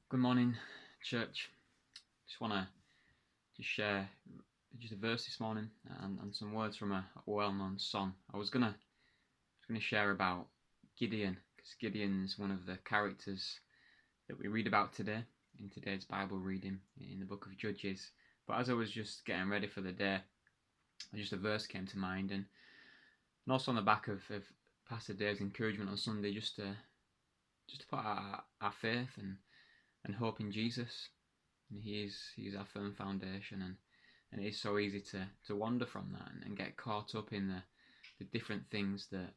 Good morning, church. Just want to share just a verse this morning and some words from a well-known song. I was gonna share about Gideon, because Gideon's one of the characters that we read about today in today's Bible reading in the book of Judges. But as I was just getting ready for the day, just a verse came to mind, and also on the back of Pastor Dave's encouragement on Sunday, just to put our faith and hope in Jesus. And He's our firm foundation, and it is so easy to wander from that and get caught up in the different things that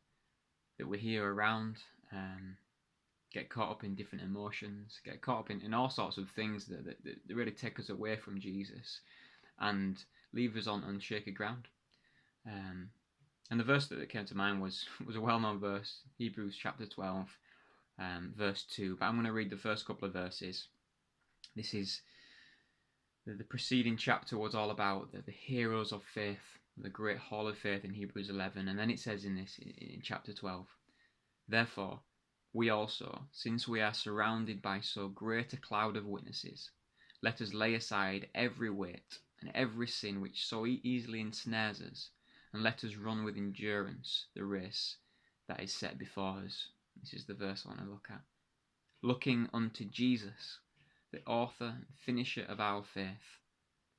we hear around, get caught up in different emotions, get caught up in all sorts of things that really take us away from Jesus and leave us on shaky ground. And the verse that came to mind was a well-known verse, Hebrews chapter 12, verse 2. But I'm going to read the first couple of verses. This is the preceding chapter was all about the heroes of faith, the great hall of faith in Hebrews 11. And then it says in chapter 12, therefore, we also, since we are surrounded by so great a cloud of witnesses, let us lay aside every weight and every sin which so easily ensnares us, and let us run with endurance the race that is set before us. This is the verse I want to look at. Looking unto Jesus, the author and finisher of our faith,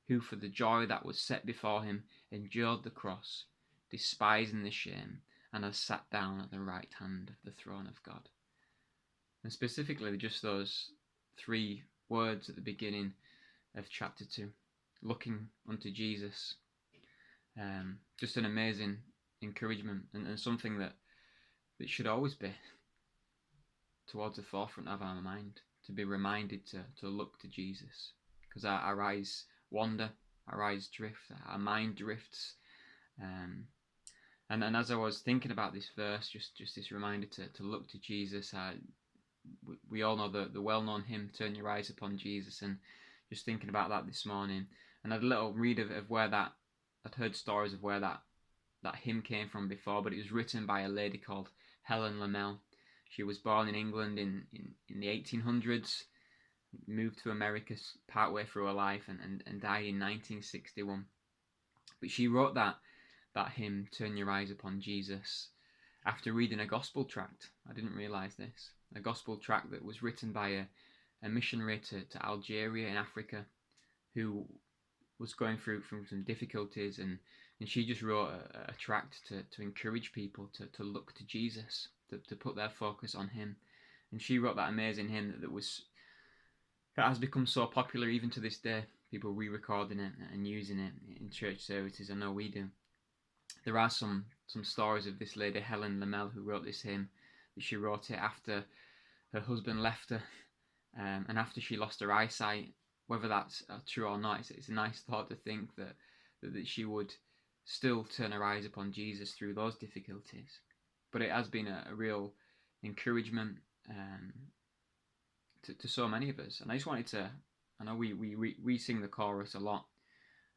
who for the joy that was set before him endured the cross, despising the shame, and has sat down at the right hand of the throne of God. And specifically just those three words at the beginning of chapter 2, looking unto Jesus. Just an amazing encouragement and something that should always be towards the forefront of our mind, to be reminded to look to Jesus, because our eyes wander, our eyes drift, our mind drifts, and as I was thinking about this verse, just this reminder to look to Jesus. We all know the well-known hymn, Turn Your Eyes Upon Jesus, and just thinking about that this morning, and I had a little read of where that, I'd heard stories of where that hymn came from before, but it was written by a lady called Helen Lemmel. She was born in England in the 1800s, moved to America partway through her life, and died in 1961. But she wrote that hymn, Turn Your Eyes Upon Jesus, after reading a gospel tract. I didn't realise this. A gospel tract that was written by a missionary to Algeria in Africa, who was going through some difficulties, and she just wrote a tract to encourage people to look to Jesus, to put their focus on him. And she wrote that amazing hymn that has become so popular even to this day, people re-recording it and using it in church services. I know we do. There are some stories of this lady, Helen Lemmel, who wrote this hymn, that she wrote it after her husband left her, and after she lost her eyesight. Whether that's true or not, it's a nice thought to think that she would still turn her eyes upon Jesus through those difficulties. But it has been a real encouragement to so many of us. And I just wanted to, I know we sing the chorus a lot,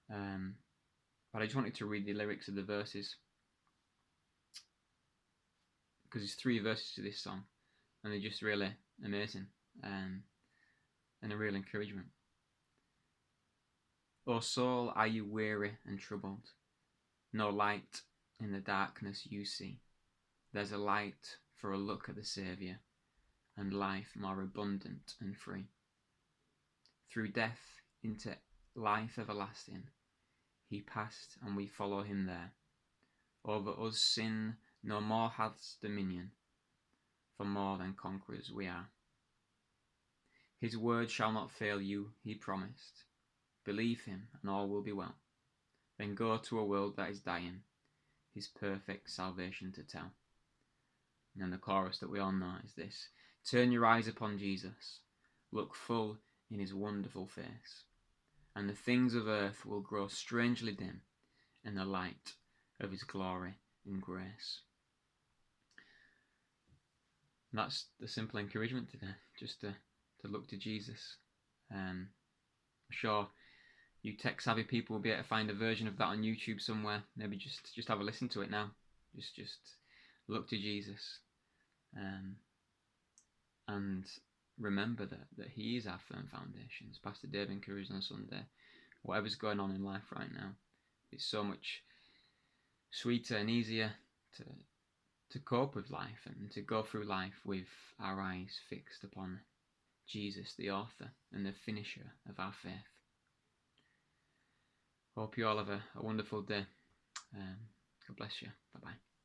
but I just wanted to read the lyrics of the verses, because there's 3 verses to this song, and they're just really amazing, and a real encouragement. O soul, are you weary and troubled? No light in the darkness you see. There's a light for a look at the Saviour, and life more abundant and free. Through death into life everlasting, he passed, and we follow him there. Over us sin no more hath dominion, for more than conquerors we are. His word shall not fail you, he promised. Believe him, and all will be well. Then go to a world that is dying, his perfect salvation to tell. And then the chorus that we all know is this: turn your eyes upon Jesus, look full in his wonderful face, and the things of earth will grow strangely dim in the light of his glory and grace. And that's the simple encouragement today, just to look to Jesus. I'm sure you tech-savvy people will be able to find a version of that on YouTube somewhere. Maybe just have a listen to it now. Just look to Jesus, and remember that He is our firm foundation. As Pastor Dave encouraged on Sunday, whatever's going on in life right now, it's so much sweeter and easier to cope with life and to go through life with our eyes fixed upon Jesus, the author and the finisher of our faith. Hope you all have a wonderful day. God bless you. Bye-bye.